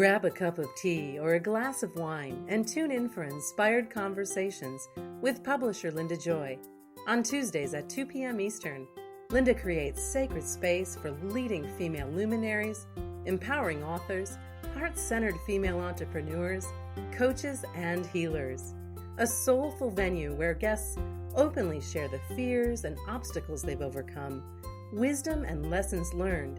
Grab a cup of tea or a glass of wine and tune in for Inspired Conversations with publisher Linda Joy. On Tuesdays at 2 p.m. Eastern, Linda creates sacred space for leading female luminaries, empowering authors, heart-centered female entrepreneurs, coaches, and healers. A soulful venue where guests openly share the fears and obstacles they've overcome, wisdom and lessons learned,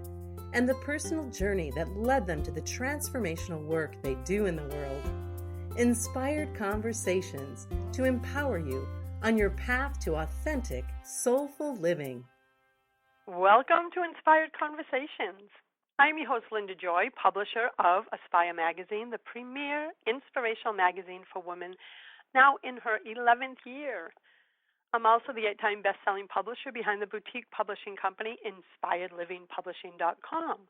and the personal journey that led them to the transformational work they do in the world. Inspired Conversations to empower you on your path to authentic, soulful living. Welcome to Inspired Conversations. I'm your host, Linda Joy, publisher of Aspire Magazine, the premier inspirational magazine for women, now in her 11th year. I'm also the 8-time best-selling publisher behind the boutique publishing company InspiredLivingPublishing.com,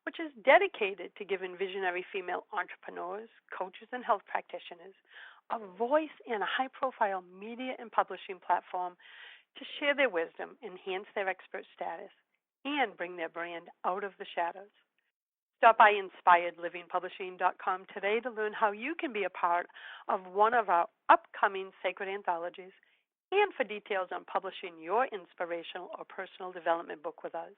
which is dedicated to giving visionary female entrepreneurs, coaches, and health practitioners a voice and a high-profile media and publishing platform to share their wisdom, enhance their expert status, and bring their brand out of the shadows. Stop by InspiredLivingPublishing.com today to learn how you can be a part of one of our upcoming sacred anthologies, and for details on publishing your inspirational or personal development book with us.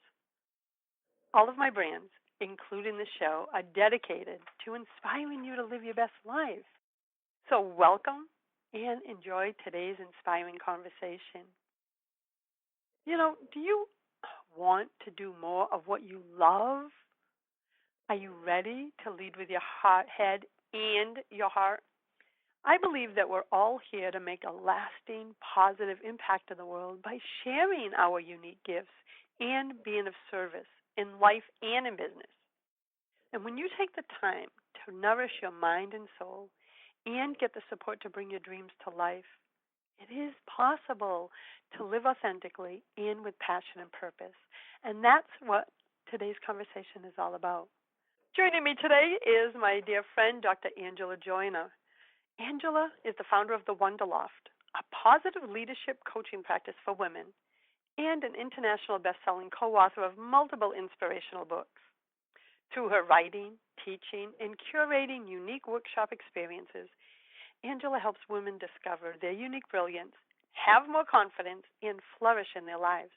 All of my brands, including the show, are dedicated to inspiring you to live your best life. So welcome and enjoy today's inspiring conversation. You know, do you want to do more of what you love? Are you ready to lead with your head and your heart? I believe that we're all here to make a lasting, positive impact in the world by sharing our unique gifts and being of service in life and in business. And when you take the time to nourish your mind and soul and get the support to bring your dreams to life, it is possible to live authentically and with passion and purpose. And that's what today's conversation is all about. Joining me today is my dear friend, Dr. Angela Joyner. Angela is the founder of the Loft, a positive leadership coaching practice for women, and an international best-selling co-author of multiple inspirational books. Through her writing, teaching, and curating unique workshop experiences, Angela helps women discover their unique brilliance, have more confidence, and flourish in their lives.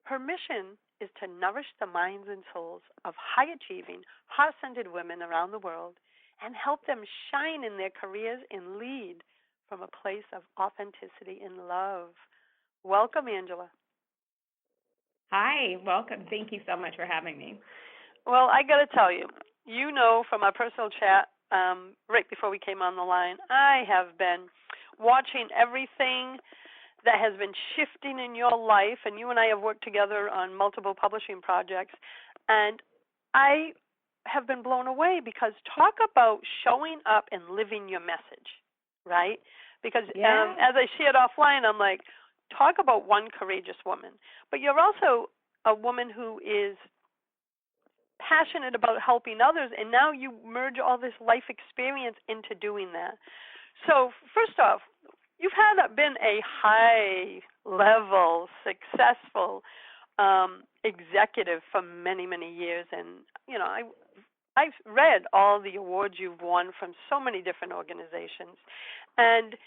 Her mission is to nourish the minds and souls of high-achieving, heart-centered women around the world and help them shine in their careers and lead from a place of authenticity and love. Welcome, Angela. Hi, welcome. Thank you so much for having me. Well, I got to tell you, you know from our personal chat right before we came on the line, I have been watching everything that has been shifting in your life, and you and I have worked together on multiple publishing projects, and I have been blown away because talk about showing up and living your message, right? Because as I shared offline, I'm like, talk about one courageous woman. But you're also a woman who is passionate about helping others, and now you merge all this life experience into doing that. So first off, you've been a high-level, successful executive for many, many years, and you know, I've read all the awards you've won from so many different organizations, and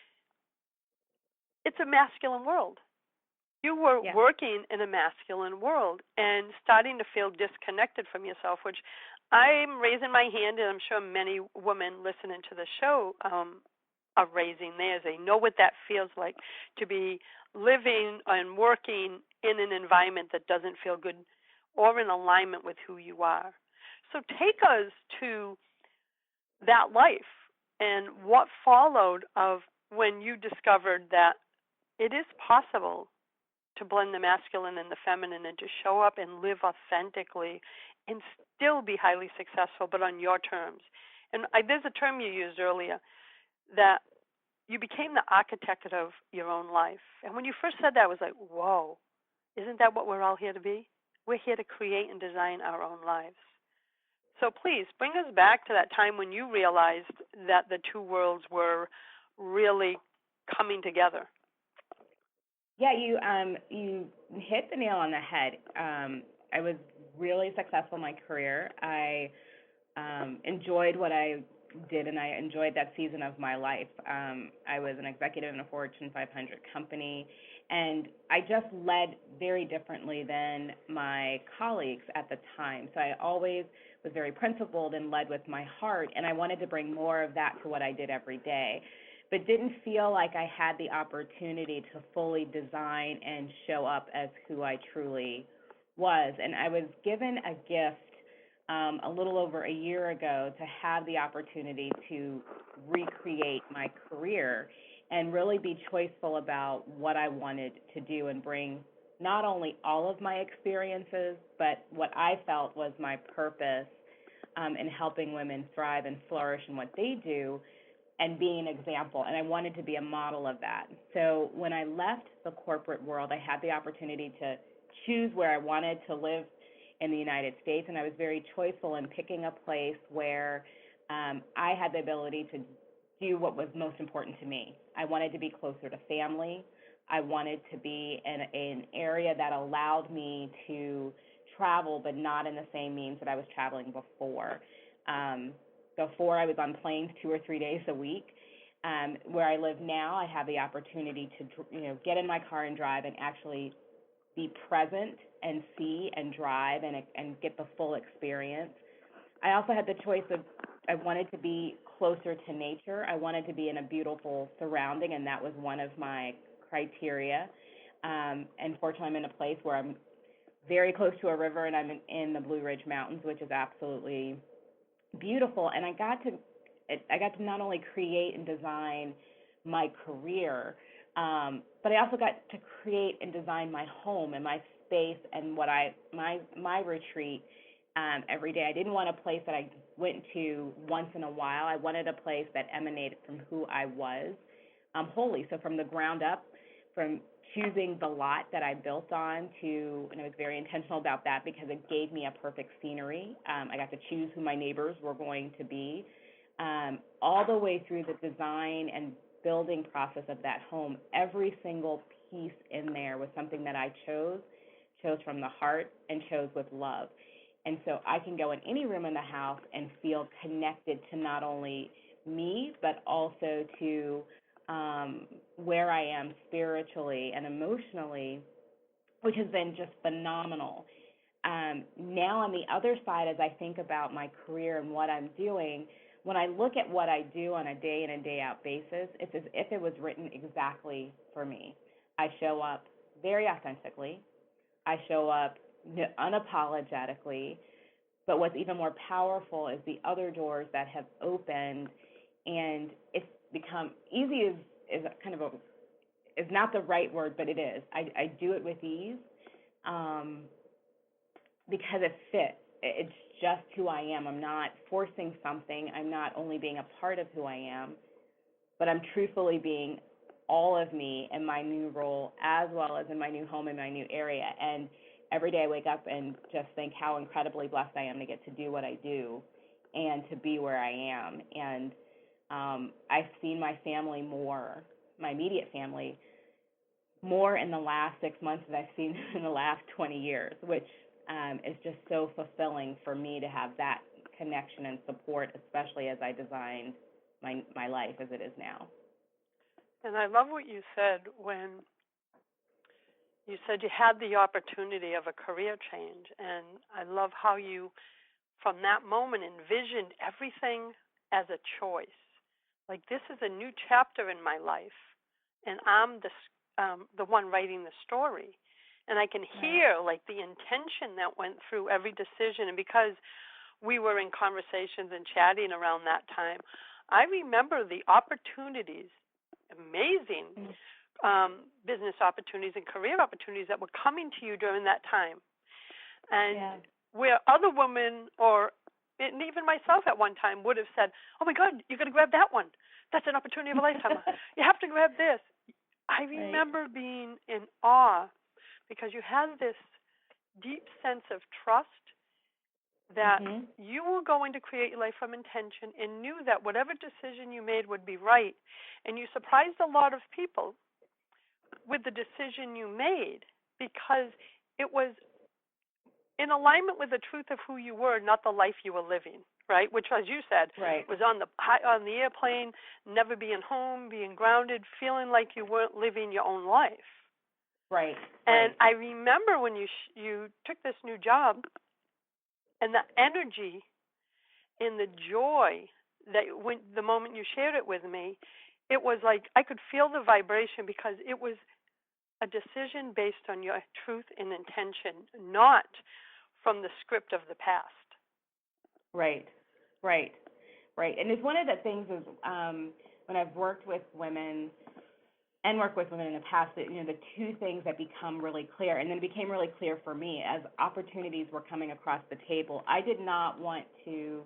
it's a masculine world. You were working in a masculine world and starting to feel disconnected from yourself, which I'm raising my hand, and I'm sure many women listening to the show are raising theirs. They know what that feels like to be living and working in an environment that doesn't feel good or in alignment with who you are. So take us to that life and what followed of when you discovered that it is possible to blend the masculine and the feminine and to show up and live authentically and still be highly successful, but on your terms. And there's a term you used earlier, that you became the architect of your own life. And when you first said that, I was like, whoa, isn't that what we're all here to be? We're here to create and design our own lives. So please, bring us back to that time when you realized that the two worlds were really coming together. Yeah, you hit the nail on the head. I was really successful in my career. I enjoyed what I did, and I enjoyed that season of my life. I was an executive in a Fortune 500 company, and I just led very differently than my colleagues at the time. So I always was very principled and led with my heart, and I wanted to bring more of that to what I did every day, but didn't feel like I had the opportunity to fully design and show up as who I truly was. And I was given a gift a little over a year ago to have the opportunity to recreate my career and really be choiceful about what I wanted to do and bring not only all of my experiences, but what I felt was my purpose in helping women thrive and flourish in what they do and being an example. And I wanted to be a model of that. So when I left the corporate world, I had the opportunity to choose where I wanted to live in the United States, and I was very choiceful in picking a place where I had the ability to do what was most important to me. I wanted to be closer to family. I wanted to be in an area that allowed me to travel, but not in the same means that I was traveling before. Before I was on planes 2 or 3 days a week. Where I live now, I have the opportunity to get in my car and drive and actually be present and see and drive and get the full experience. I also had the choice of I wanted to be closer to nature. I wanted to be in a beautiful surrounding, and that was one of my criteria. And fortunately, I'm in a place where I'm very close to a river, and I'm in the Blue Ridge Mountains, which is absolutely beautiful. And I got to not only create and design my career, but I also got to create and design my home and my space and my retreat every day. I didn't want a place that I went to once in a while. I wanted a place that emanated from who I was wholly. So from the ground up, from choosing the lot that I built on and I was very intentional about that because it gave me a perfect scenery. I got to choose who my neighbors were going to be, all the way through the design and building process of that home. Every single piece in there was something that I chose from the heart and chose with love. And so I can go in any room in the house and feel connected to not only me, but also to where I am spiritually and emotionally, which has been just phenomenal. Now on the other side, as I think about my career and what I'm doing, when I look at what I do on a day in and day out basis, it's as if it was written exactly for me. I show up very authentically. I show up unapologetically. But what's even more powerful is the other doors that have opened, and it's become easy is kind of is not the right word, but it is. I do it with ease because it fits. It's just who I am. I'm not forcing something. I'm not only being a part of who I am, but I'm truthfully being all of me in my new role as well as in my new home, in my new area. And every day I wake up and just think how incredibly blessed I am to get to do what I do and to be where I am. And I've seen my family more, my immediate family, more in the last 6 months than I've seen in the last 20 years, which is just so fulfilling for me to have that connection and support, especially as I designed my life as it is now. And I love what you said when you said you had the opportunity of a career change. And I love how you, from that moment, envisioned everything as a choice. Like, this is a new chapter in my life, and I'm the one writing the story. And I can hear, like, the intention that went through every decision. And because we were in conversations and chatting around that time, I remember the opportunities, amazing business opportunities and career opportunities that were coming to you during that time. And where other women and even myself at one time would have said, oh, my God, you're going to grab that one. That's an opportunity of a lifetime. You have to grab this. I remember being in awe because you had this deep sense of trust that you were going to create your life from intention and knew that whatever decision you made would be right. And you surprised a lot of people with the decision you made because it was in alignment with the truth of who you were, not the life you were living, right? Which, as you said, Right. was on the airplane, never being home, being grounded, feeling like you weren't living your own life. Right. And Right. I remember when you took this new job, and the energy and the joy that when the moment you shared it with me, it was like I could feel the vibration because it was a decision based on your truth and intention, not from the script of the past. Right. Right. Right. And it's one of the things is when I've worked with women in the past, that the two things that become really clear, and then it became really clear for me as opportunities were coming across the table. I did not want to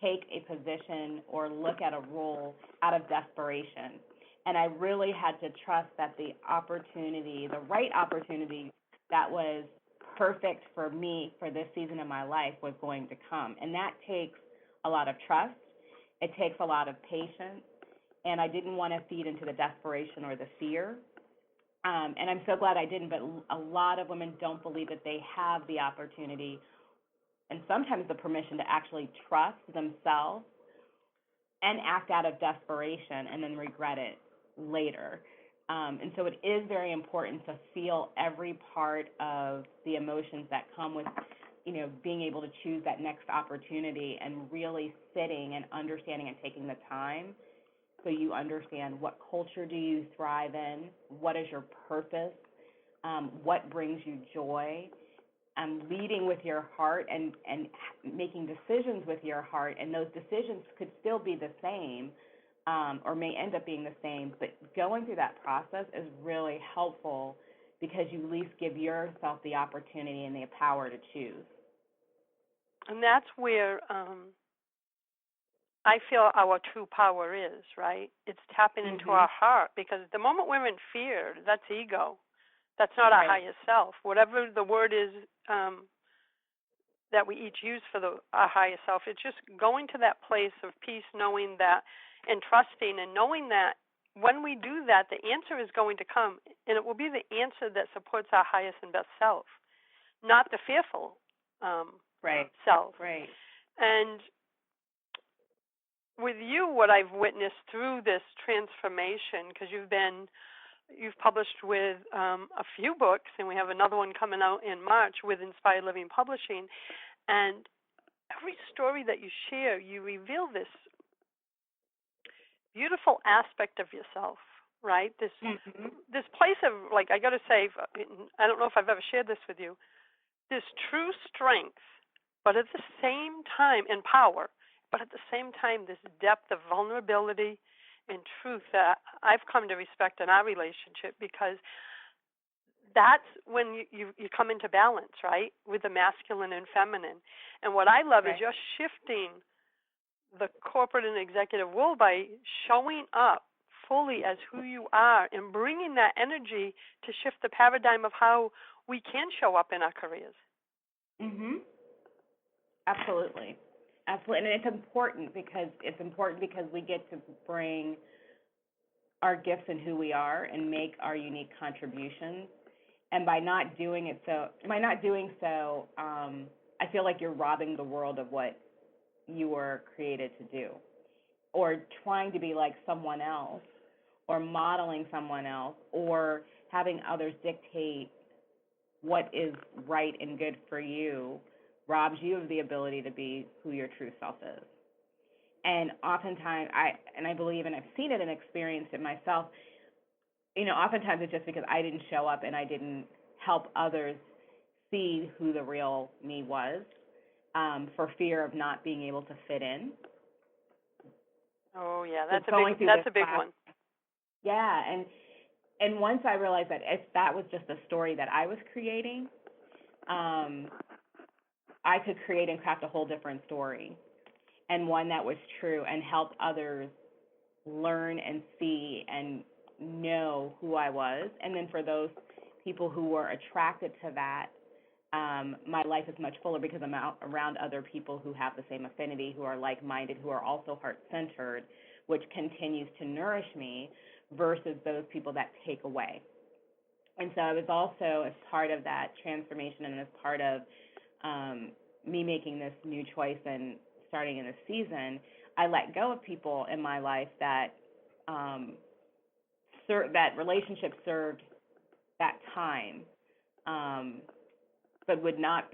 take a position or look at a role out of desperation, and I really had to trust that the right opportunity that was perfect for me for this season of my life was going to come, and that takes a lot of trust. It takes a lot of patience. And I didn't want to feed into the desperation or the fear. And I'm so glad I didn't, but a lot of women don't believe that they have the opportunity and sometimes the permission to actually trust themselves and act out of desperation and then regret it later. And so it is very important to feel every part of the emotions that come with, being able to choose that next opportunity and really sitting and understanding and taking the time so you understand what culture do you thrive in, what is your purpose, what brings you joy, leading with your heart and making decisions with your heart, and those decisions could still be the same or may end up being the same, but going through that process is really helpful because you at least give yourself the opportunity and the power to choose. And that's where I feel our true power is, right? It's tapping into our heart, because the moment we're in fear, that's ego. That's not our highest self. Whatever the word is that we each use for our highest self, it's just going to that place of peace, knowing that, and trusting, and knowing that when we do that, the answer is going to come, and it will be the answer that supports our highest and best self, not the fearful self. Right. And with you, what I've witnessed through this transformation, because you've published with a few books, and we have another one coming out in March with Inspired Living Publishing, and every story that you share, you reveal this beautiful aspect of yourself, right? This place of, like, I got to say, I don't know if I've ever shared this with you, this true strength, but at the same time, and power, but at the same time, this depth of vulnerability and truth that I've come to respect in our relationship, because that's when you come into balance, right, with the masculine and feminine. And what I love is you're shifting the corporate and executive world by showing up fully as who you are and bringing that energy to shift the paradigm of how we can show up in our careers. Absolutely. Absolutely. And it's important because we get to bring our gifts and who we are and make our unique contributions. And by not doing so, I feel like you're robbing the world of what you were created to do, or trying to be like someone else, or modeling someone else, or having others dictate what is right and good for you robs you of the ability to be who your true self is. And oftentimes, I believe, and I've seen it and experienced it myself, oftentimes it's just because I didn't show up and I didn't help others see who the real me was, for fear of not being able to fit in. Oh yeah, that's a big one. Yeah, and once I realized that if that was just a story that I was creating, I could create and craft a whole different story, and one that was true, and help others learn and see and know who I was. And then for those people who were attracted to that, my life is much fuller because I'm around other people who have the same affinity, who are like-minded, who are also heart-centered, which continues to nourish me, versus those people that take away. And so I was also, as part of that transformation and as part of me making this new choice and starting in this season, I let go of people in my life that that relationship served that time, but would not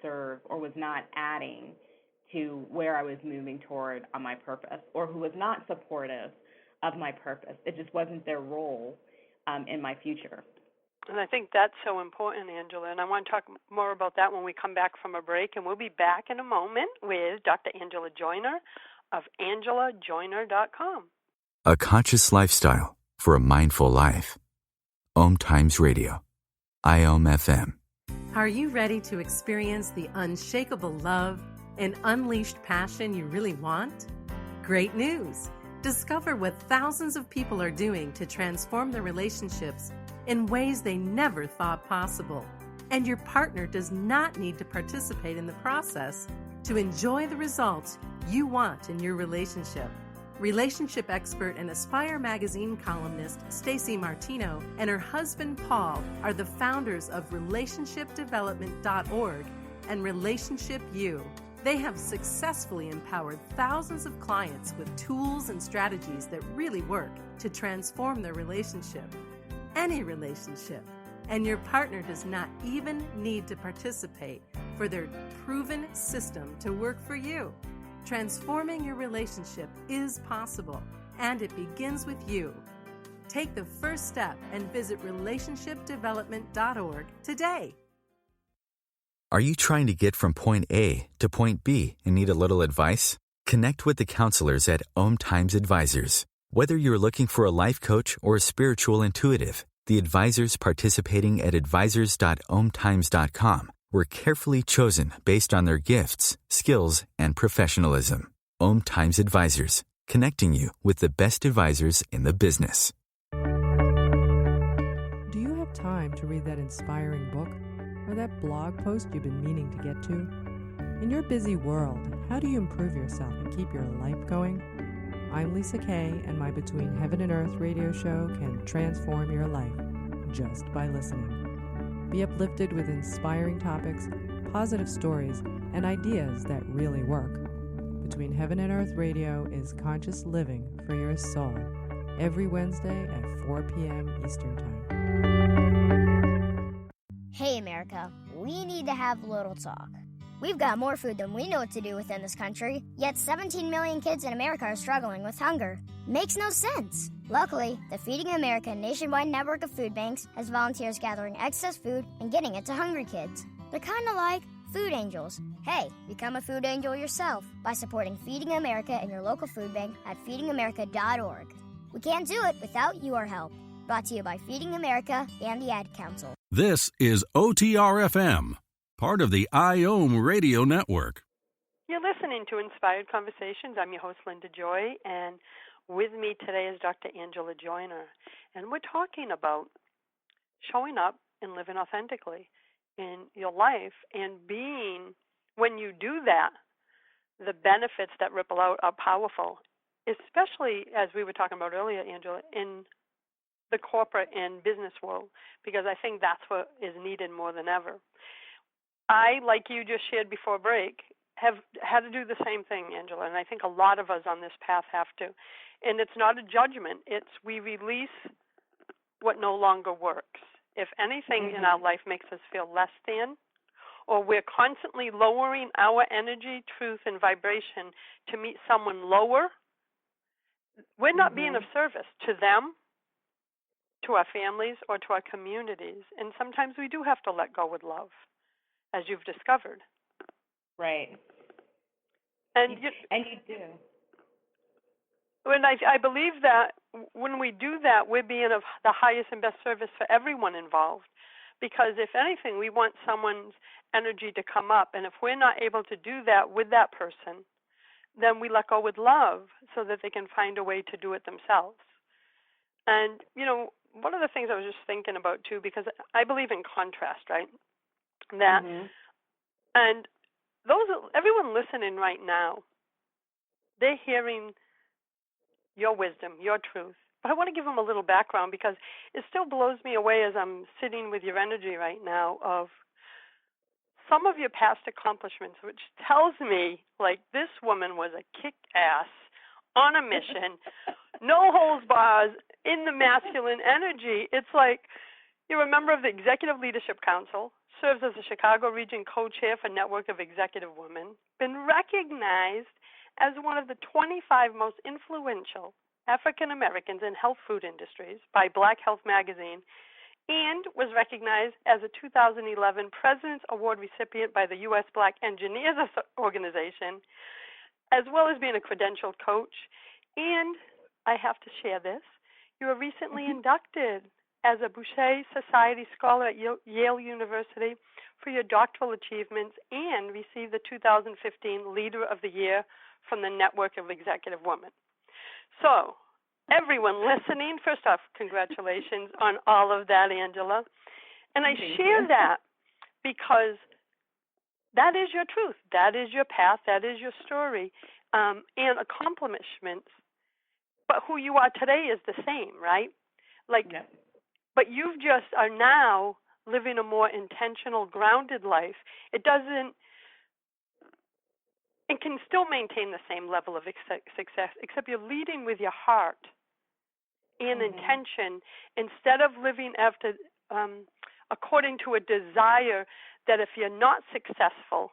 serve or was not adding to where I was moving toward on my purpose, or who was not supportive of my purpose. It just wasn't their role in my future. And I think that's so important, Angela, and I want to talk more about that when we come back from a break, and we'll be back in a moment with Dr. Angela Joyner of angelajoyner.com. A conscious lifestyle for a mindful life. OMTimes Radio. IOM FM. Are you ready to experience the unshakable love and unleashed passion you really want? Great news! Discover what thousands of people are doing to transform their relationships in ways they never thought possible. And your partner does not need to participate in the process to enjoy the results you want in your relationship. Relationship expert and Aspire magazine columnist Stacey Martino and her husband Paul are the founders of relationshipdevelopment.org and Relationship U. They have successfully empowered thousands of clients with tools and strategies that really work to transform their relationship. Any relationship. And your partner does not even need to participate for their proven system to work for you. Transforming your relationship is possible, and it begins with you. Take the first step and visit relationshipdevelopment.org today. Are you trying to get from point A to point B and need a little advice? Connect with the counselors at OMTimes Advisors. Whether you're looking for a life coach or a spiritual intuitive, the advisors participating at advisors.omtimes.com were carefully chosen based on their gifts, skills, and professionalism. OMTimes Advisors, connecting you with the best advisors in the business. Do you have time to read that inspiring book or that blog post you've been meaning to get to? In your busy world, how do you improve yourself and keep your life going? I'm Lisa Kay, and my Between Heaven and Earth radio show can transform your life just by listening. Be uplifted with inspiring topics, positive stories, and ideas that really work. Between Heaven and Earth Radio is conscious living for your soul, every Wednesday at 4 p.m. Eastern Time. Hey, America, we need to have a little talk. We've got more food than we know what to do with in this country, yet 17 million kids in America are struggling with hunger. Makes no sense. Luckily, the Feeding America nationwide network of food banks has volunteers gathering excess food and getting it to hungry kids. They're kind of like food angels. Hey, become a food angel yourself by supporting Feeding America and your local food bank at feedingamerica.org. We can't do it without your help. Brought to you by Feeding America and the Ad Council. This is OTR-FM, part of the IOM Radio Network. You're listening to Inspired Conversations. I'm your host, Linda Joy, and with me today is Dr. Angela Joyner. And we're talking about showing up and living authentically in your life and being, when you do that, the benefits that ripple out are powerful, especially as we were talking about earlier, Angela, in the corporate and business world, because I think that's what is needed more than ever. I, like you just shared before break, have had to do the same thing, Angela, and I think a lot of us on this path have to. And it's not a judgment. It's we release what no longer works. If anything in our life makes us feel less than, or we're constantly lowering our energy, truth, and vibration to meet someone lower, we're not being of service to them, to our families, or to our communities. And sometimes we do have to let go with love, as you've discovered. Right. And you do. And I believe that when we do that, we're being of the highest and best service for everyone involved. Because if anything, we want someone's energy to come up. And if we're not able to do that with that person, then we let go with love so that they can find a way to do it themselves. And, you know, one of the things I was just thinking about, too, because I believe in contrast, right? That, and everyone listening right now, they're hearing your wisdom, your truth. But I want to give them a little background because it still blows me away as I'm sitting with your energy right now of some of your past accomplishments, which tells me, like, this woman was a kick-ass, on a mission, no holds bars, in the masculine energy. It's like you're a member of the Executive Leadership Council, serves as the Chicago Region co-chair for Network of Executive Women, been recognized as one of the 25 most influential African Americans in health food industries by Black Health Magazine, and was recognized as a 2011 President's Award recipient by the U.S. Black Engineers Organization, as well as being a credentialed coach. And I have to share this. You were recently inducted as a Boucher Society Scholar at Yale University for your doctoral achievements and received the 2015 Leader of the Year from the Network of Executive Women. So, everyone listening, first off, congratulations on all of that, Angela. And I share that because that is your truth. That is your path. That is your story and accomplishments. But who you are today is the same, right? Like, Yep. But you just are now living a more intentional, grounded life. It doesn't, and can still maintain the same level of success, except you're leading with your heart and intention instead of living after, according to a desire that if you're not successful,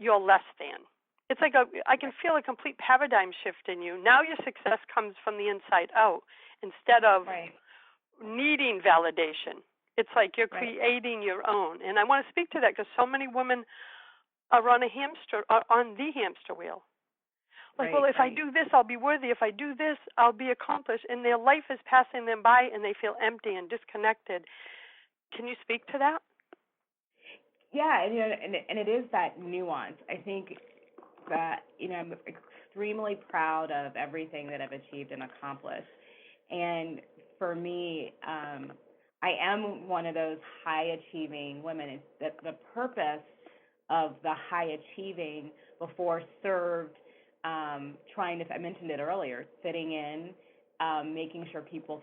you're less than. It's like I can feel a complete paradigm shift in you. Now your success comes from the inside out instead of needing validation. It's like you're creating your own. And I want to speak to that because so many women are on the hamster wheel. Like, well, if I do this, I'll be worthy. If I do this, I'll be accomplished. And their life is passing them by, and they feel empty and disconnected. Can you speak to that? Yeah, and it is that nuance. I think that, I'm extremely proud of everything that I've achieved and accomplished. And for me, I am one of those high-achieving women. It's that the purpose of the high-achieving before served I mentioned it earlier, fitting in, making sure people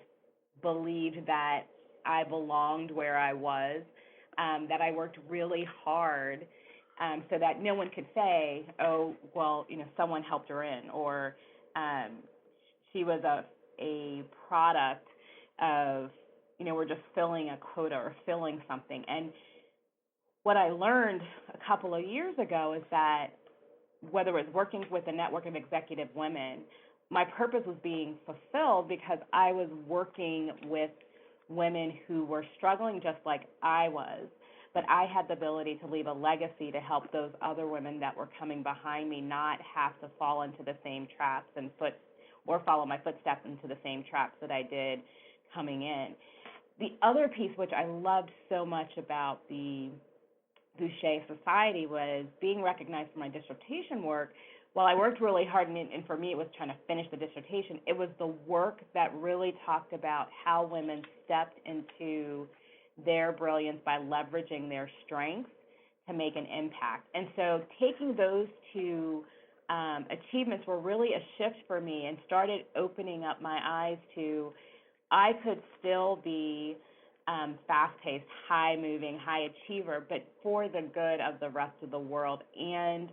believed that I belonged where I was, that I worked really hard so that no one could say, oh, well, someone helped her in, or she was a product of, we're just filling a quota or filling something. And what I learned a couple of years ago is that whether it's working with a network of executive women, my purpose was being fulfilled because I was working with women who were struggling just like I was, but I had the ability to leave a legacy to help those other women that were coming behind me not have to fall into the same traps or follow my footsteps into the same traps that I did coming in. The other piece, which I loved so much about the Boucher Society, was being recognized for my dissertation work. While I worked really hard, and for me it was trying to finish the dissertation, it was the work that really talked about how women stepped into their brilliance by leveraging their strengths to make an impact. And so taking those two achievements were really a shift for me and started opening up my eyes to I could still be fast-paced, high-moving, high achiever, but for the good of the rest of the world, and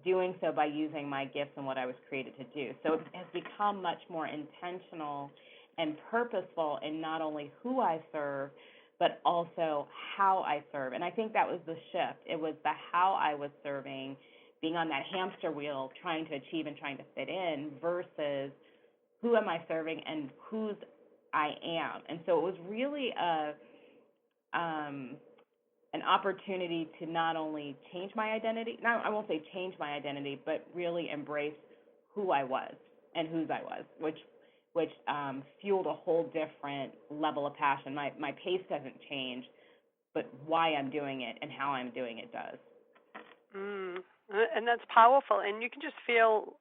doing so by using my gifts and what I was created to do. So it has become much more intentional and purposeful in not only who I serve, but also how I serve. And I think that was the shift. It was the how I was serving, being on that hamster wheel, trying to achieve and trying to fit in, versus who am I serving and whose I am. And so it was really an opportunity to not only change my identity, I won't say change my identity, but really embrace who I was and whose I was, which fueled a whole different level of passion. My pace doesn't change, but why I'm doing it and how I'm doing it does. And that's powerful. And you can just feel,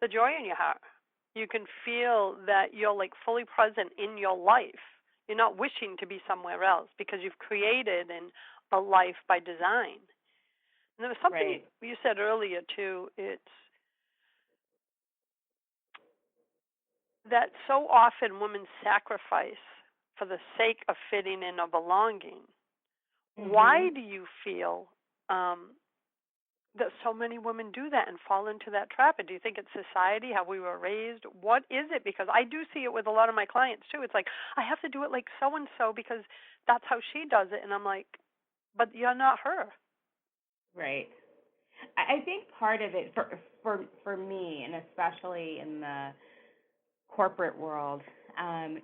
the joy in your heart. You can feel that you're like fully present in your life. You're not wishing to be somewhere else because you've created a life by design. And there was something you said earlier too. It's that so often women sacrifice for the sake of fitting in or belonging. Mm-hmm. Why do you feel that so many women do that and fall into that trap? And do you think it's society, how we were raised? What is it? Because I do see it with a lot of my clients too. It's like, I have to do it like so-and-so because that's how she does it. And I'm like, but you're not her. Right. I think part of it for me, and especially in the corporate world,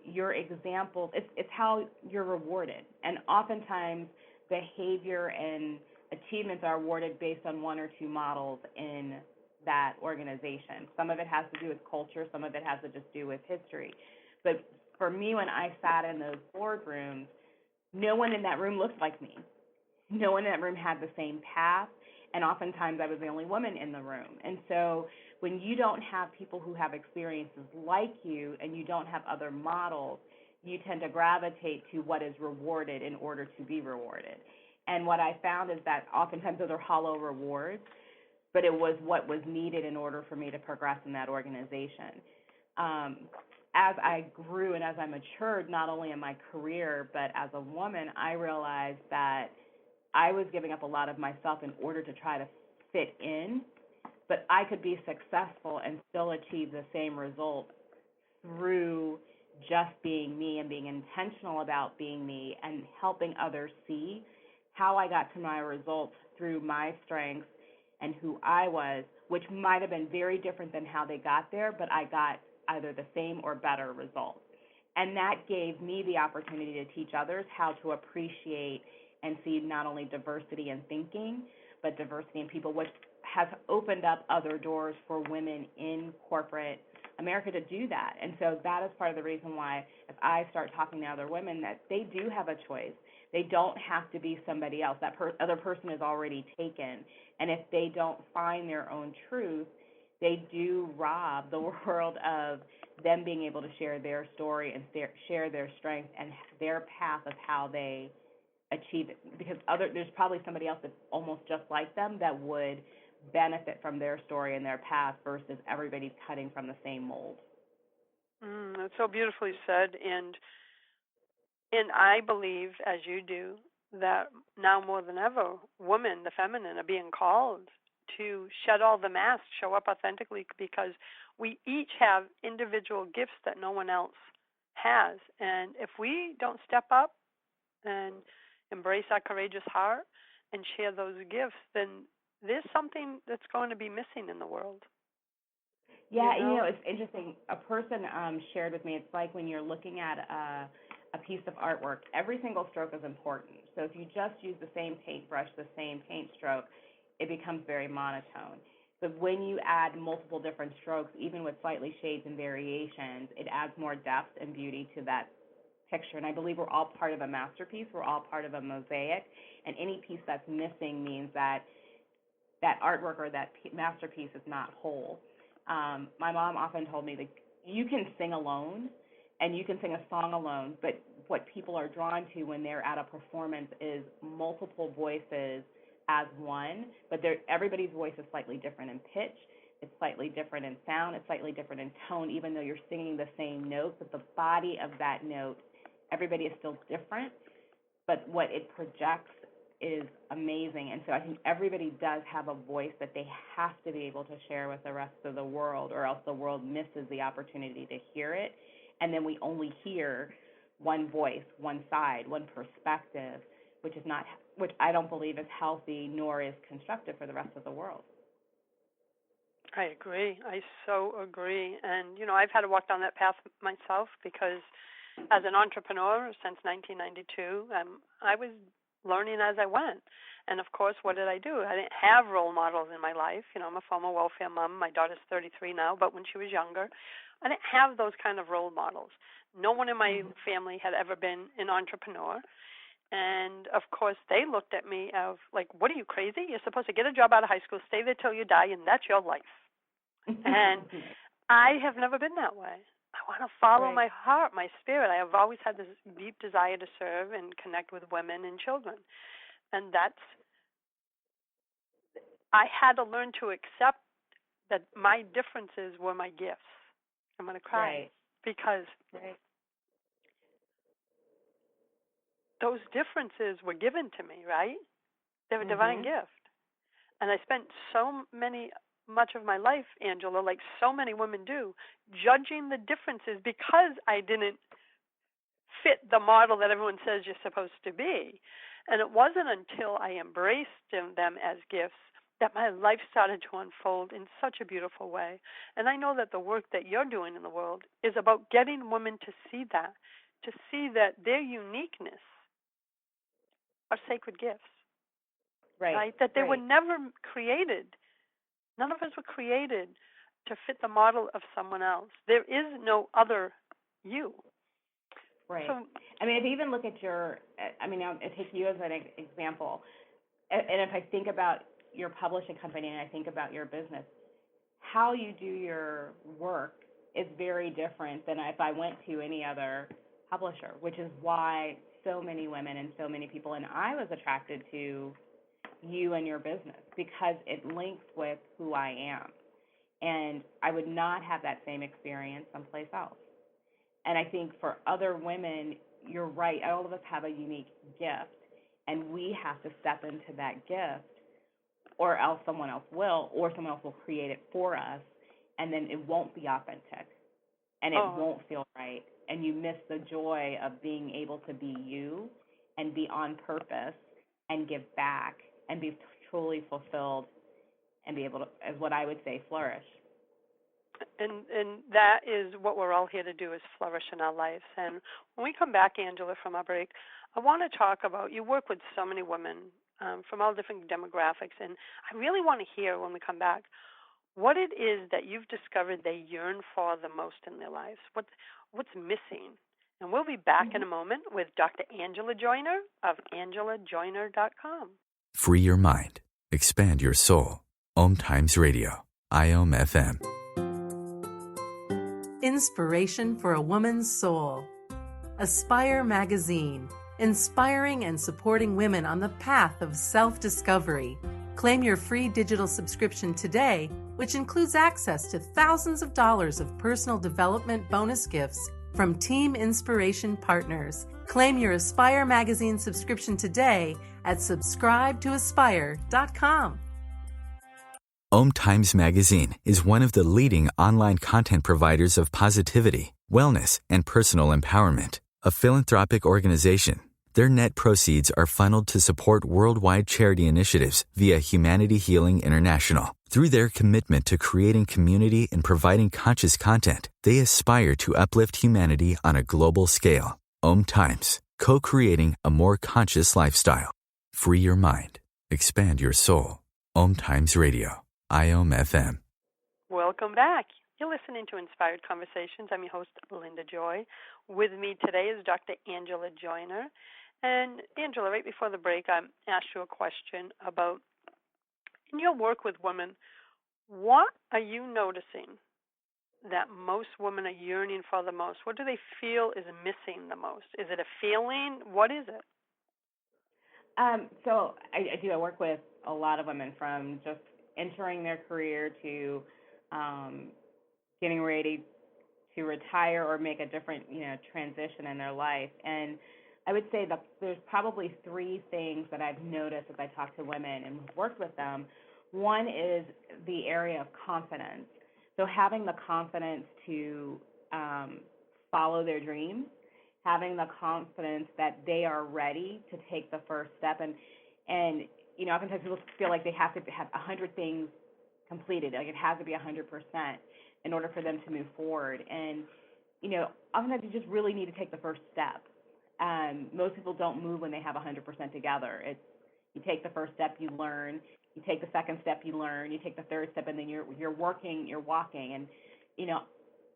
your example, it's how you're rewarded. And oftentimes behavior and achievements are awarded based on one or two models in that organization. Some of it has to do with culture, some of it has to just do with history. But for me, when I sat in those boardrooms, no one in that room looked like me. No one in that room had the same path, and oftentimes I was the only woman in the room. And so when you don't have people who have experiences like you and you don't have other models, you tend to gravitate to what is rewarded in order to be rewarded. And what I found is that oftentimes those are hollow rewards, but it was what was needed in order for me to progress in that organization. As I grew and as I matured, not only in my career, but as a woman, I realized that I was giving up a lot of myself in order to try to fit in, but I could be successful and still achieve the same result through just being me and being intentional about being me and helping others see how I got to my results through my strengths and who I was, which might have been very different than how they got there, but I got either the same or better results. And that gave me the opportunity to teach others how to appreciate and see not only diversity in thinking, but diversity in people, which has opened up other doors for women in corporate America to do that. And so that is part of the reason why, if I start talking to other women, that they do have a choice. They don't have to be somebody else. That other person is already taken. And if they don't find their own truth, they do rob the world of them being able to share their story and share their strength and their path of how they achieve it. Because there's probably somebody else that's almost just like them that would benefit from their story and their path versus everybody cutting from the same mold. That's so beautifully said. And I believe, as you do, that now more than ever, women, the feminine, are being called to shed all the masks, show up authentically, because we each have individual gifts that no one else has. And if we don't step up and embrace our courageous heart and share those gifts, then there's something that's going to be missing in the world. Yeah, it's interesting. A person shared with me, it's like when you're looking at a piece of artwork, every single stroke is important. So if you just use the same paintbrush, the same paint stroke, it becomes very monotone. But when you add multiple different strokes, even with slightly shades and variations, it adds more depth and beauty to that picture. And I believe we're all part of a masterpiece. We're all part of a mosaic. And any piece that's missing means that that artwork or that masterpiece is not whole. My mom often told me that you can sing alone and you can sing a song alone, but what people are drawn to when they're at a performance is multiple voices as one, but everybody's voice is slightly different in pitch, it's slightly different in sound, it's slightly different in tone, even though you're singing the same note, but the body of that note, everybody is still different, but what it projects is amazing. And so I think everybody does have a voice that they have to be able to share with the rest of the world, or else the world misses the opportunity to hear it. And then we only hear one voice, one side, one perspective, which I don't believe is healthy nor is constructive for the rest of the world. I agree. I so agree. And, I've had to walk down that path myself because as an entrepreneur since 1992, I was learning as I went. And, of course, what did I do? I didn't have role models in my life. I'm a former welfare mom. My daughter's 33 now, but when she was younger, I didn't have those kind of role models. No one in my family had ever been an entrepreneur. And, of course, they looked at me of like, what are you, crazy? You're supposed to get a job out of high school, stay there till you die, and that's your life. And I have never been that way. I want to follow my heart, my spirit. I have always had this deep desire to serve and connect with women and children. And I had to learn to accept that my differences were my gifts. I'm going to cry because those differences were given to me, right? They're a divine Mhm. gift. And I spent much of my life, Angela, like so many women do, judging the differences because I didn't fit the model that everyone says you're supposed to be. And it wasn't until I embraced them as gifts that my life started to unfold in such a beautiful way. And I know that the work that you're doing in the world is about getting women to see that their uniqueness are sacred gifts, right? That they were Right. never created. None of us were created to fit the model of someone else. There is no other you. Right. So, I mean, if you even look at I'll take you as an example. And if I think about your publishing company and I think about your business, how you do your work is very different than if I went to any other publisher, which is why so many women and so many people, and I was attracted to you and your business because it links with who I am. And I would not have that same experience someplace else. And I think for other women, you're right, all of us have a unique gift, and we have to step into that gift, or else someone else will, or someone else will create it for us, and then it won't be authentic, and it won't feel right, and you miss the joy of being able to be you and be on purpose and give back and be truly fulfilled and be able to, as what I would say, flourish. and that is what we're all here to do, is flourish in our lives. And when we come back, Angela, from our break, I want to talk about, you work with so many women from all different demographics, and I really want to hear when we come back what it is that you've discovered they yearn for the most in their lives. What's missing? And we'll be back in a moment with Dr. Angela Joyner of angelajoyner.com. Free your mind. Expand your soul. OMTimes Radio. IOM FM. Inspiration for a Woman's Soul. Aspire Magazine, inspiring and supporting women on the path of self-discovery. Claim your free digital subscription today, which includes access to thousands of dollars of personal development bonus gifts from Team Inspiration partners. Claim your Aspire Magazine subscription today at subscribetoaspire.com. OMTimes Magazine is one of the leading online content providers of positivity, wellness, and personal empowerment. A philanthropic organization, their net proceeds are funneled to support worldwide charity initiatives via Humanity Healing International. Through their commitment to creating community and providing conscious content, they aspire to uplift humanity on a global scale. OMTimes, co-creating a more conscious lifestyle. Free your mind. Expand your soul. OMTimes Radio. IOM FM. Welcome back. You're listening to Inspired Conversations. I'm your host, Linda Joy. With me today is Dr. Angela Joyner. And Angela, right before the break, I asked you a question about, in your work with women, what are you noticing that most women are yearning for the most? What do they feel is missing the most? Is it a feeling? What is it? So I do. I work with a lot of women from just entering their career to getting ready to retire or make a different, transition in their life. And I would say that there's probably three things that I've noticed as I talk to women and worked with them. One is the area of confidence. So having the confidence to follow their dreams, having the confidence that they are ready to take the first step. And oftentimes people feel like they have to have 100 things completed. Like it has to be 100% in order for them to move forward. And, oftentimes you just really need to take the first step. Most people don't move when they have 100% together. It's you take the first step, you learn. You take the second step, you learn. You take the third step, and then you're working, you're walking. And,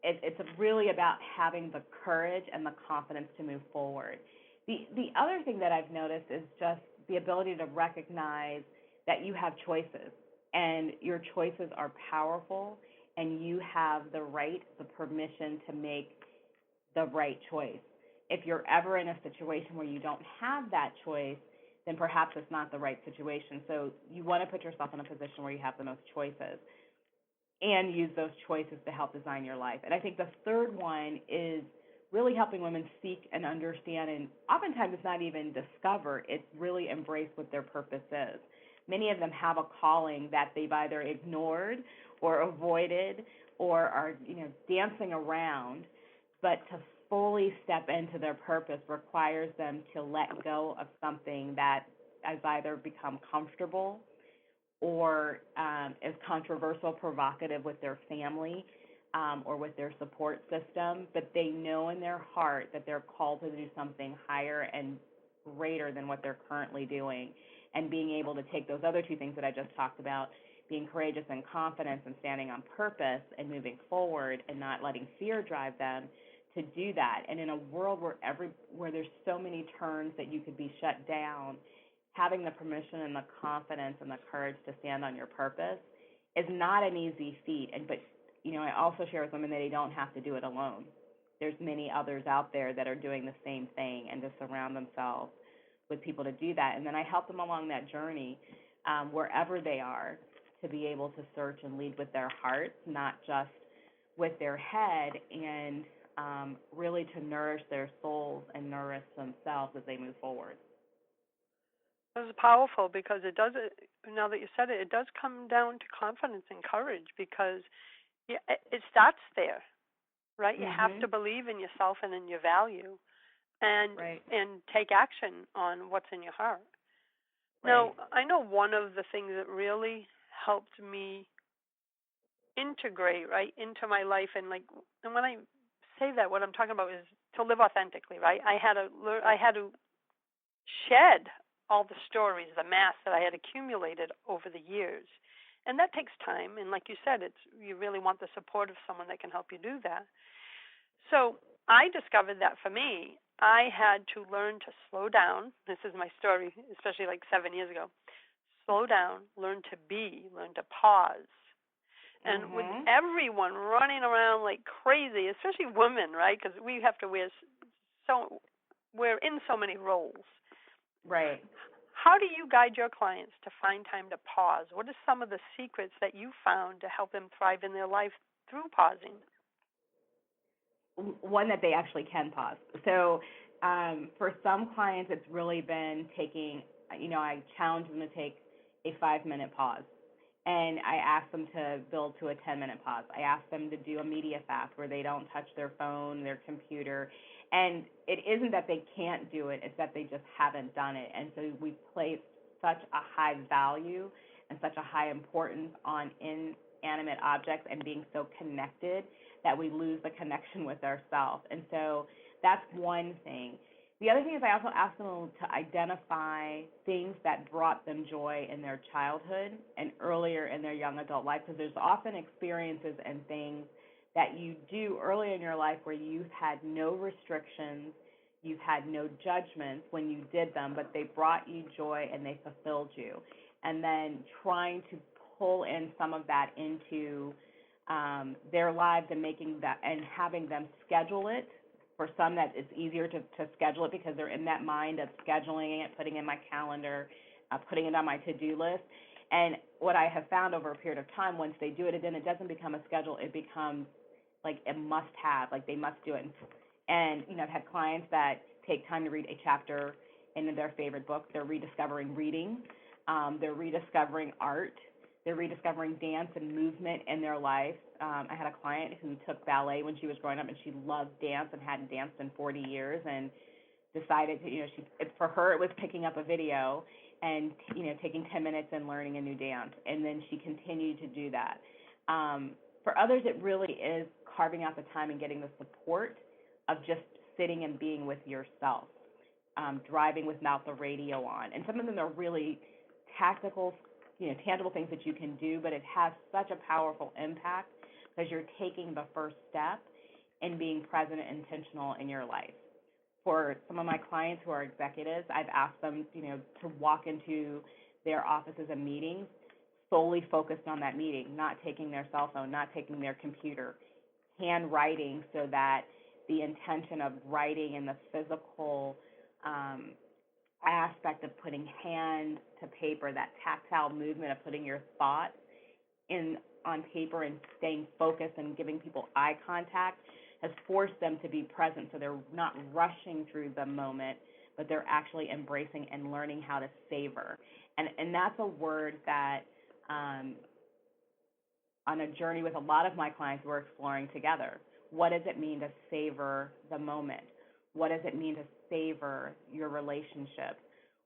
it's really about having the courage and the confidence to move forward. The other thing that I've noticed is just the ability to recognize that you have choices, and your choices are powerful, and you have the right, the permission to make the right choice. If you're ever in a situation where you don't have that choice, then perhaps it's not the right situation. So you want to put yourself in a position where you have the most choices and use those choices to help design your life. And I think the third one is really helping women seek and understand, and oftentimes it's not even discover, it's really embrace what their purpose is. Many of them have a calling that they've either ignored or avoided or are, dancing around, but to fully step into their purpose requires them to let go of something that has either become comfortable or is controversial, provocative with their family, or with their support system, but they know in their heart that they're called to do something higher and greater than what they're currently doing. And being able to take those other two things that I just talked about, being courageous and confidence and standing on purpose and moving forward and not letting fear drive them, to do that. And in a world where there's so many turns that you could be shut down, having the permission and the confidence and the courage to stand on your purpose is not an easy feat. But I also share with women that they don't have to do it alone. There's many others out there that are doing the same thing, and to surround themselves with people to do that. And then I help them along that journey, wherever they are, to be able to search and lead with their hearts, not just with their head, and really to nourish their souls and nourish themselves as they move forward. This is powerful because it does. Now that you said it, it does come down to confidence and courage, because it starts there, right? You have to believe in yourself and in your value, and take action on what's in your heart. Now, I know one of the things that really helped me integrate into my life, and when I say that, what I'm talking about is to live authentically, right? I had to shed all the stories, the mass that I had accumulated over the years. And that takes time, and like you said, you really want the support of someone that can help you do that. So I discovered that for me, I had to learn to slow down. This is my story, especially 7 years ago. Slow down, learn to learn to pause. And with everyone running around like crazy, especially women, right? Because we have to we're in so many roles. Right. How do you guide your clients to find time to pause? What are some of the secrets that you found to help them thrive in their life through pausing? One, that they actually can pause. So for some clients, it's really been taking, I challenge them to take a 5-minute pause. And I ask them to build to a 10-minute pause. I ask them to do a media fast where they don't touch their phone, their computer. And it isn't that they can't do it, it's that they just haven't done it. And so we place such a high value and such a high importance on inanimate objects and being so connected that we lose the connection with ourselves. And so that's one thing. The other thing is I also ask them to identify things that brought them joy in their childhood and earlier in their young adult life, because there's often experiences and things that you do early in your life where you've had no restrictions, you've had no judgments when you did them, but they brought you joy and they fulfilled you. And then trying to pull in some of that into their lives and making that and having them schedule it. For some, that it's easier to schedule it because they're in that mind of scheduling it, putting it in my calendar, putting it on my to-do list. And what I have found over a period of time, once they do it, then it doesn't become a schedule. It becomes like a must-have, like they must do it. And, I've had clients that take time to read a chapter in their favorite book. They're rediscovering reading. They're rediscovering art. They're rediscovering dance and movement in their life. I had a client who took ballet when she was growing up, and she loved dance and hadn't danced in 40 years, and decided to, for her it was picking up a video and, taking 10 minutes and learning a new dance, and then she continued to do that. For others, it really is carving out the time and getting the support of just sitting and being with yourself, driving without the radio on. And some of them are really tactical, tangible things that you can do, but it has such a powerful impact because you're taking the first step in being present and intentional in your life. For some of my clients who are executives, I've asked them, to walk into their offices and meetings solely focused on that meeting, not taking their cell phone, not taking their computer, handwriting, so that the intention of writing and the physical aspect of putting hand to paper, that tactile movement of putting your thoughts on paper and staying focused and giving people eye contact, has forced them to be present, so they're not rushing through the moment, but they're actually embracing and learning how to savor. And that's a word that on a journey with a lot of my clients we're exploring together. What does it mean to savor the moment? What does it mean to savor your relationship?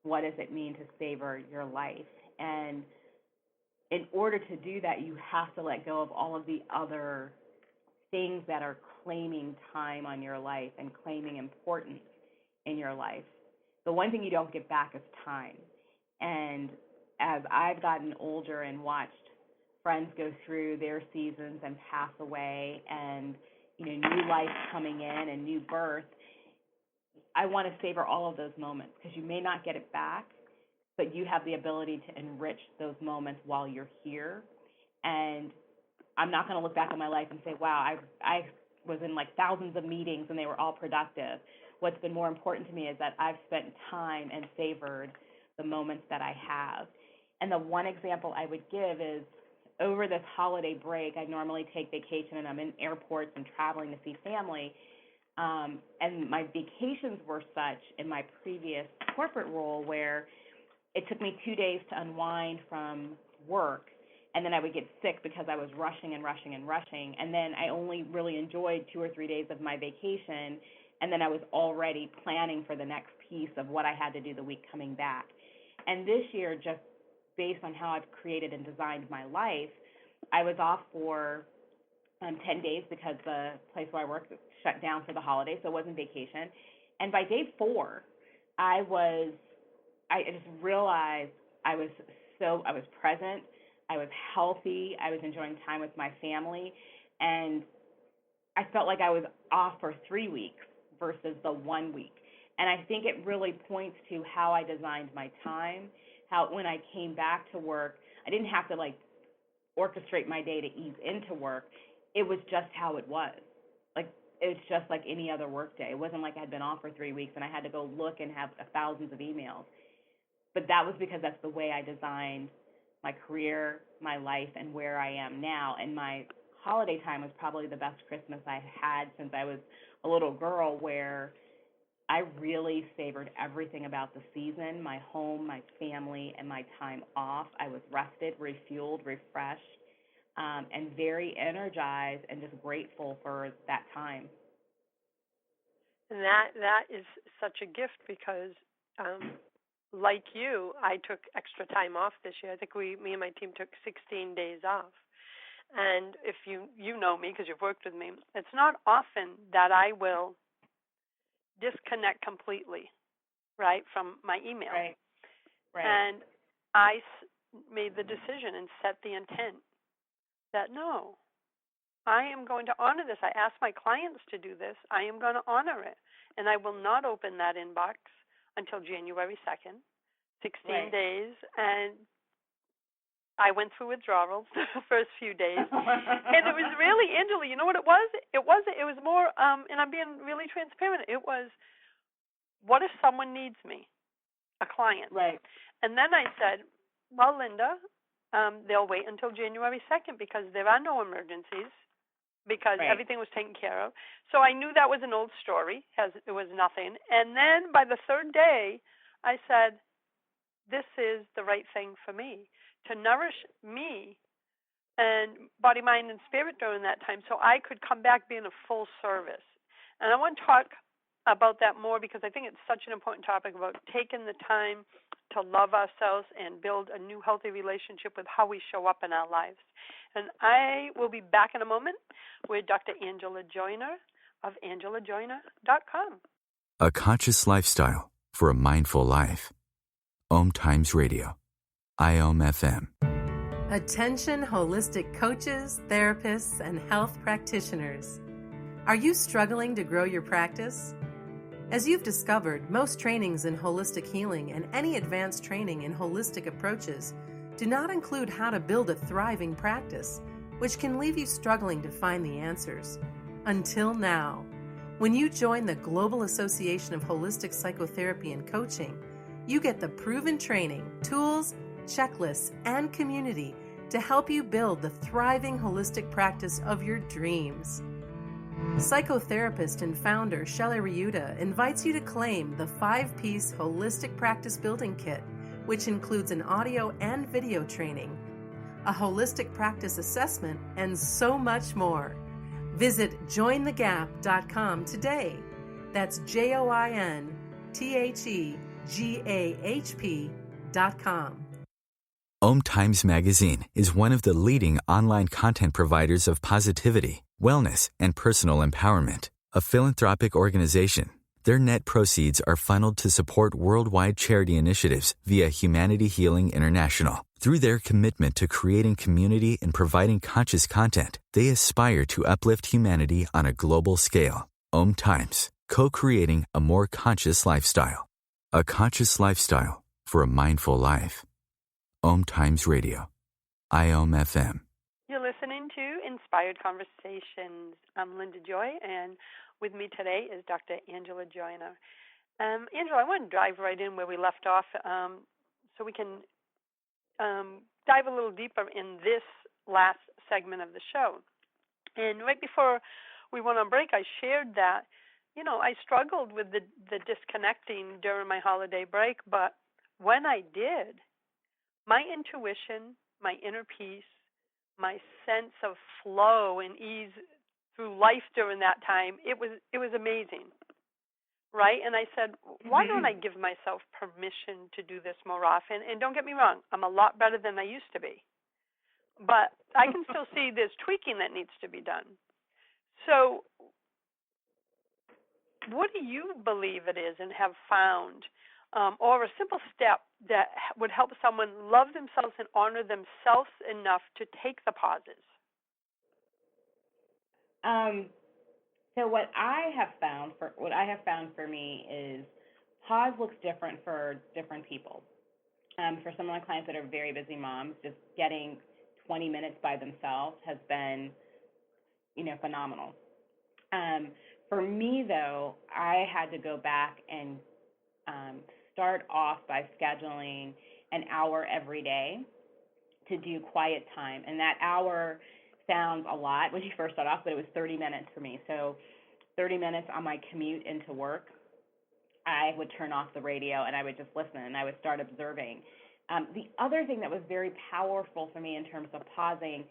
What does it mean to savor your life? And in order to do that, you have to let go of all of the other things that are claiming time on your life and claiming importance in your life. The one thing you don't get back is time. And as I've gotten older and watched friends go through their seasons and pass away and, new life coming in and new birth, I want to savor all of those moments because you may not get it back, but you have the ability to enrich those moments while you're here. And I'm not going to look back on my life and say, wow, I was in like thousands of meetings and they were all productive. What's been more important to me is that I've spent time and savored the moments that I have. And the one example I would give is over this holiday break, I normally take vacation and I'm in airports and traveling to see family. And my vacations were such in my previous corporate role where it took me 2 days to unwind from work, and then I would get sick because I was rushing. And then I only really enjoyed 2 or 3 days of my vacation, and then I was already planning for the next piece of what I had to do the week coming back. And this year, just based on how I've created and designed my life, I was off for 10 days because the place where I worked shut down for the holiday, so it wasn't vacation. And by day 4, I just realized I was present, I was healthy, I was enjoying time with my family, and I felt like I was off for 3 weeks versus the 1 week. And I think it really points to how I designed my time, how when I came back to work, I didn't have to orchestrate my day to ease into work. It was just how it was. It's just like any other work day. It wasn't like I had been off for 3 weeks and I had to go look and have thousands of emails. But that was because that's the way I designed my career, my life, and where I am now. And my holiday time was probably the best Christmas I had since I was a little girl, where I really savored everything about the season, my home, my family, and my time off. I was rested, refueled, refreshed, and very energized and just grateful for that time. And that is such a gift because, like you, I took extra time off this year. I think me and my team took 16 days off. And if you know me because you've worked with me, it's not often that I will disconnect completely, right, from my email. Right. And I made the decision and set the intent that no, I am going to honor this. I asked my clients to do this. I am going to honor it. And I will not open that inbox until January 2nd, 16 days. And I went through withdrawals the first few days. And it was really, Angela, you know what it was? It was more, and I'm being really transparent, it was, what if someone needs me, a client? Right. And then I said, well, Linda, they'll wait until January 2nd because there are no emergencies, because everything was taken care of. So I knew that was an old story, it was nothing. And then by the third day, I said, this is the right thing for me, to nourish me and body, mind, and spirit during that time so I could come back being a full service. And I want to talk about that more because I think it's such an important topic about taking the time to love ourselves and build a new healthy relationship with how we show up in our lives. And I will be back in a moment with Dr. Angela Joyner of angelajoyner.com. A conscious lifestyle for a mindful life. OMTimes Radio. IOM FM. Attention holistic coaches, therapists, and health practitioners. Are you struggling to grow your practice? As you've discovered, most trainings in holistic healing and any advanced training in holistic approaches do not include how to build a thriving practice, which can leave you struggling to find the answers. Until now. When you join the Global Association of Holistic Psychotherapy and Coaching, you get the proven training, tools, checklists, and community to help you build the thriving holistic practice of your dreams. Psychotherapist and founder Shelley Ryuta invites you to claim the 5-piece holistic practice building kit, which includes an audio and video training, a holistic practice assessment, and so much more. Visit jointhegap.com today. That's JOINTHEGAHP.com. OMTimes Magazine is one of the leading online content providers of positivity, wellness, and personal empowerment. A philanthropic organization, their net proceeds are funneled to support worldwide charity initiatives via Humanity Healing International. Through their commitment to creating community and providing conscious content, they aspire to uplift humanity on a global scale. OMTimes, co-creating a more conscious lifestyle. A conscious lifestyle for a mindful life. OMTimes Radio. IOM FM. You're listening to Inspired Conversations. I'm Linda Joy, and with me today is Dr. Angela Joyner. Angela, I want to dive right in where we left off so we can dive a little deeper in this last segment of the show. And right before we went on break, I shared that, I struggled with the disconnecting during my holiday break, but when I did, my intuition, my inner peace, my sense of flow and ease through life during that time, it was amazing, right? And I said, why don't I give myself permission to do this more often? And don't get me wrong, I'm a lot better than I used to be, but I can still see there's tweaking that needs to be done. So what do you believe it is and have found, or a simple step that would help someone love themselves and honor themselves enough to take the pauses? So what I have found for me is pause looks different for different people. For some of my clients that are very busy moms, just getting 20 minutes by themselves has been, phenomenal. For me, though, I had to go back and start off by scheduling an hour every day to do quiet time. And that hour sounds a lot when you first start off, but it was 30 minutes for me. So 30 minutes on my commute into work, I would turn off the radio and I would just listen and I would start observing. The other thing that was very powerful for me in terms of pausing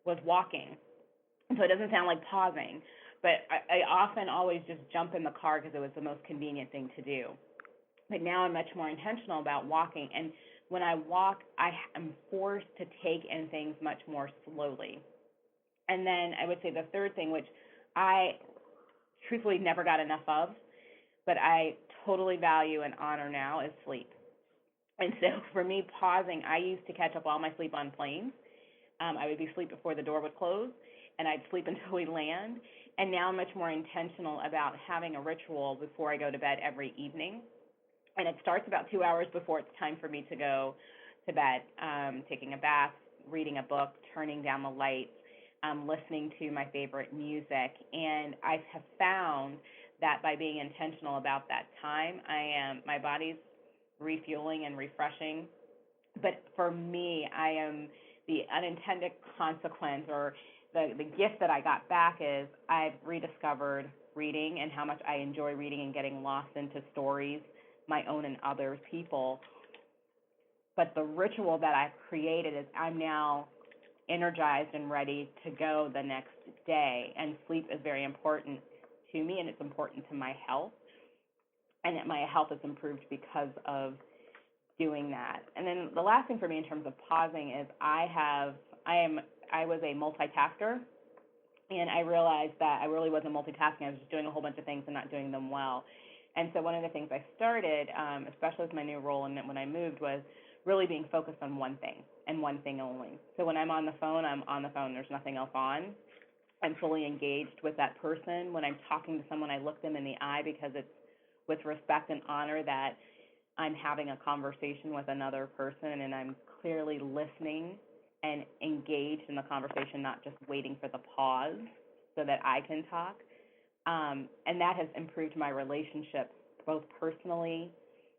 was walking. So it doesn't sound like pausing, but I often always just jump in the car because it was the most convenient thing to do. But now I'm much more intentional about walking. And when I walk, I am forced to take in things much more slowly. And then I would say the third thing, which I truthfully never got enough of, but I totally value and honor now, is sleep. And so for me, pausing, I used to catch up all my sleep on planes. I would be asleep before the door would close, and I'd sleep until we land. And now I'm much more intentional about having a ritual before I go to bed every evening. And it starts about 2 hours before it's time for me to go to bed, taking a bath, reading a book, turning down the lights, listening to my favorite music. And I have found that by being intentional about that time, my body's refueling and refreshing. But for me, I am the unintended consequence, or the gift that I got back is I've rediscovered reading and how much I enjoy reading and getting lost into stories, my own and others, people. But the ritual that I've created is I'm now energized and ready to go the next day. And sleep is very important to me, and it's important to my health. And that my health has improved because of doing that. And then the last thing for me in terms of pausing is I was a multitasker, and I realized that I really wasn't multitasking. I was just doing a whole bunch of things and not doing them well. And so one of the things I started, especially with my new role and when I moved, was really being focused on one thing and one thing only. So when I'm on the phone, I'm on the phone. There's nothing else on. I'm fully engaged with that person. When I'm talking to someone, I look them in the eye because it's with respect and honor that I'm having a conversation with another person, and I'm clearly listening and engaged in the conversation, not just waiting for the pause so that I can talk. And that has improved my relationships both personally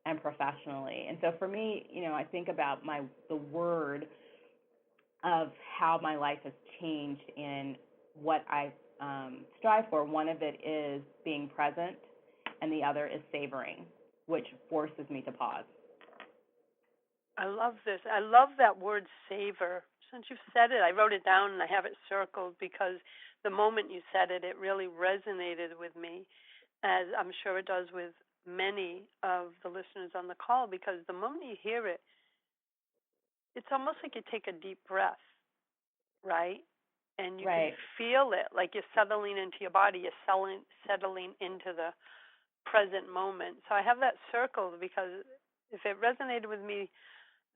and professionally. And so for me, I think about the word of how my life has changed in what I've strive for. One of it is being present, and the other is savoring, which forces me to pause. I love this. I love that word savor. Since you've said it, I wrote it down and I have it circled because the moment you said it, it really resonated with me, as I'm sure it does with many of the listeners on the call, because the moment you hear it, it's almost like you take a deep breath, right? And you can feel it, like you're settling into your body, you're settling into the present moment. So I have that circled because if it resonated with me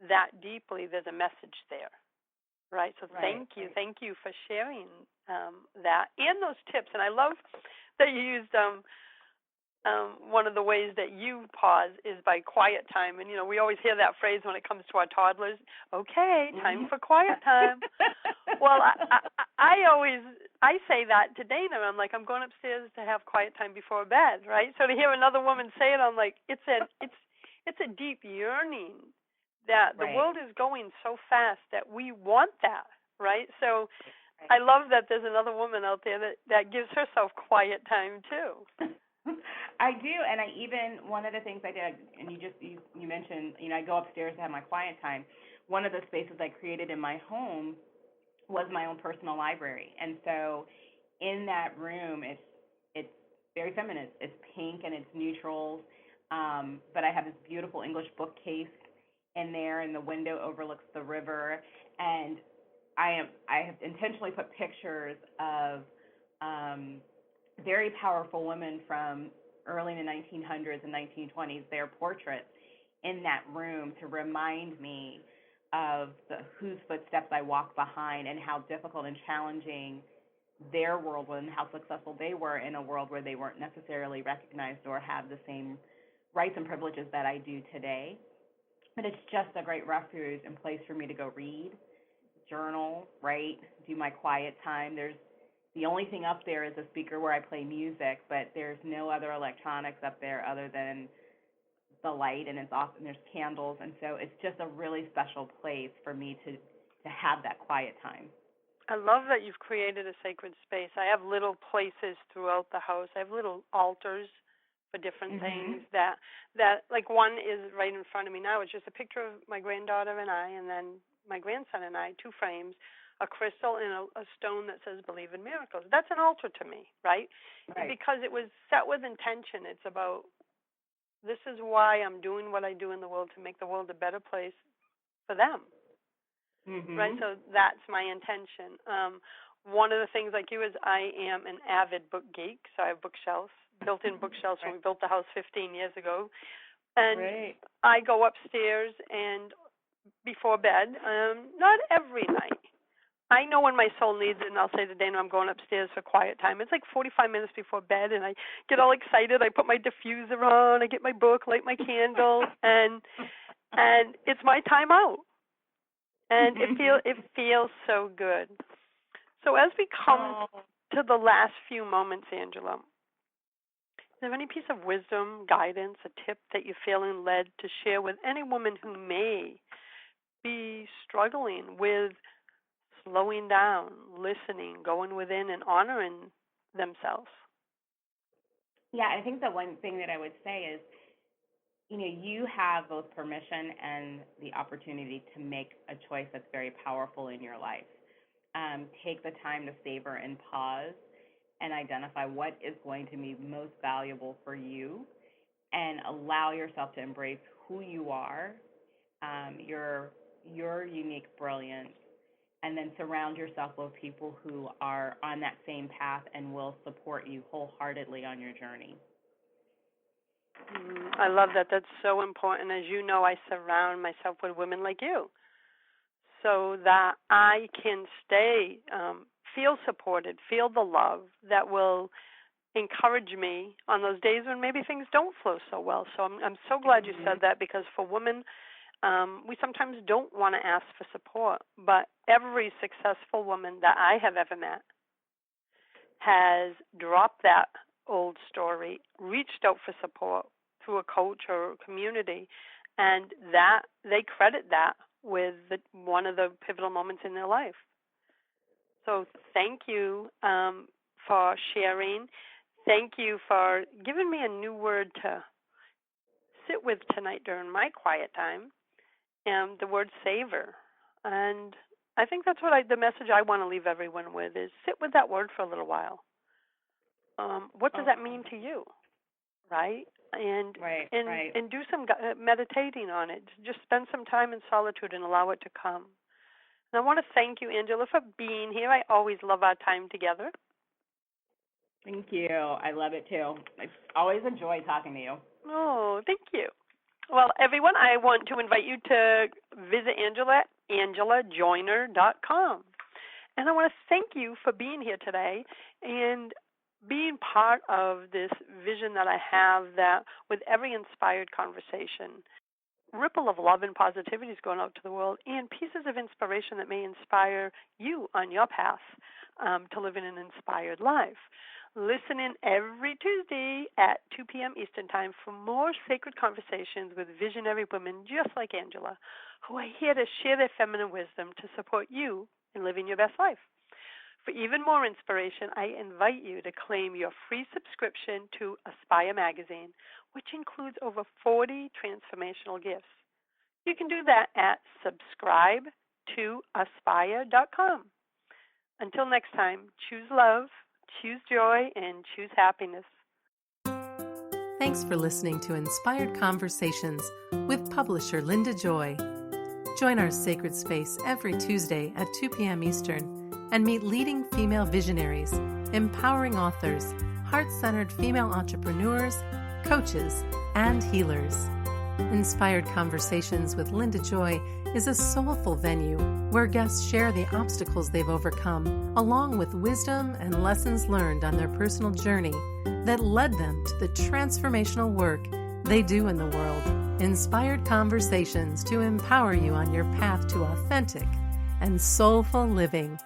that deeply, there's a message there, right? So thank you for sharing that and those tips. And I love that you used one of the ways that you pause is by quiet time. And, we always hear that phrase when it comes to our toddlers, okay, time for quiet time. Well, I say that to Dana. I'm like, I'm going upstairs to have quiet time before bed, right? So to hear another woman say it, I'm like, it's a deep yearning that the world is going so fast that we want that, right? So I love that there's another woman out there that gives herself quiet time too. I do, and one of the things I did, and you mentioned, I go upstairs to have my quiet time. One of the spaces I created in my home was my own personal library, and so in that room, it's very feminine. It's pink and it's neutrals, but I have this beautiful English bookcase in there, and the window overlooks the river, and I have intentionally put pictures of very powerful women from early in the 1900s and 1920s, their portraits in that room to remind me of whose footsteps I walk behind and how difficult and challenging their world was and how successful they were in a world where they weren't necessarily recognized or have the same rights and privileges that I do today. But it's just a great refuge and place for me to go read, journal, write, do my quiet time. The only thing up there is a speaker where I play music, but there's no other electronics up there other than the light, and it's off, and there's candles, and so it's just a really special place for me to have that quiet time. I love that you've created a sacred space. I have little places throughout the house. I have little altars for different things that like one is right in front of me now. It's just a picture of my granddaughter and I, and then my grandson and I, 2 frames, a crystal and a stone that says believe in miracles. That's an altar to me, right? Because it was set with intention. It's about, this is why I'm doing what I do in the world, to make the world a better place for them, right? So that's my intention. One of the things like you is I am an avid book geek, so I have bookshelves, built-in bookshelves when we built the house 15 years ago. And I go upstairs and before bed, not every night. I know when my soul needs it, and I'll say to Dana, I'm going upstairs for quiet time. It's like 45 minutes before bed, and I get all excited. I put my diffuser on, I get my book, light my candle, and it's my time out. And it feels so good. So as we come to the last few moments, Angela, is there any piece of wisdom, guidance, a tip that you're feeling led to share with any woman who may be struggling with slowing down, listening, going within, and honoring themselves? Yeah, I think the one thing that I would say is, you have both permission and the opportunity to make a choice that's very powerful in your life. Take the time to savor and pause and identify what is going to be most valuable for you, and allow yourself to embrace who you are, your unique brilliance, and then surround yourself with people who are on that same path and will support you wholeheartedly on your journey. I love that. That's so important. As you know, I surround myself with women like you so that I can feel supported, feel the love that will encourage me on those days when maybe things don't flow so well. So I'm so glad you said that, because for women, we sometimes don't want to ask for support, but every successful woman that I have ever met has dropped that old story, reached out for support through a coach or a community, and that they credit that with one of the pivotal moments in their life. So thank you for for sharing. Thank you for giving me a new word to sit with tonight during my quiet time, and the word savor. And I think that's the message I want to leave everyone with is sit with that word for a little while. What does that mean to you, right? And do some meditating on it. Just spend some time in solitude and allow it to come. And I want to thank you, Angela, for being here. I always love our time together. Thank you. I love it too. I always enjoy talking to you. Oh, thank you. Well, everyone, I want to invite you to visit Angela at angelajoyner.com. And I want to thank you for being here today and being part of this vision that I have that with every inspired conversation, ripple of love and positivity is going out to the world, and pieces of inspiration that may inspire you on your path to living an inspired life. Listen in every Tuesday at 2 p.m. Eastern Time for more sacred conversations with visionary women just like Angela, who are here to share their feminine wisdom to support you in living your best life. For even more inspiration, I invite you to claim your free subscription to Aspire magazine, which includes over 40 transformational gifts. You can do that at subscribe2aspire.com. Until next time, choose love, choose joy, and choose happiness. Thanks for listening to Inspired Conversations with publisher Linda Joy. Join our sacred space every Tuesday at 2 p.m. Eastern and meet leading female visionaries, empowering authors, heart-centered female entrepreneurs, coaches, and healers. Inspired Conversations with Linda Joy is a soulful venue where guests share the obstacles they've overcome, along with wisdom and lessons learned on their personal journey that led them to the transformational work they do in the world. Inspired Conversations to empower you on your path to authentic and soulful living.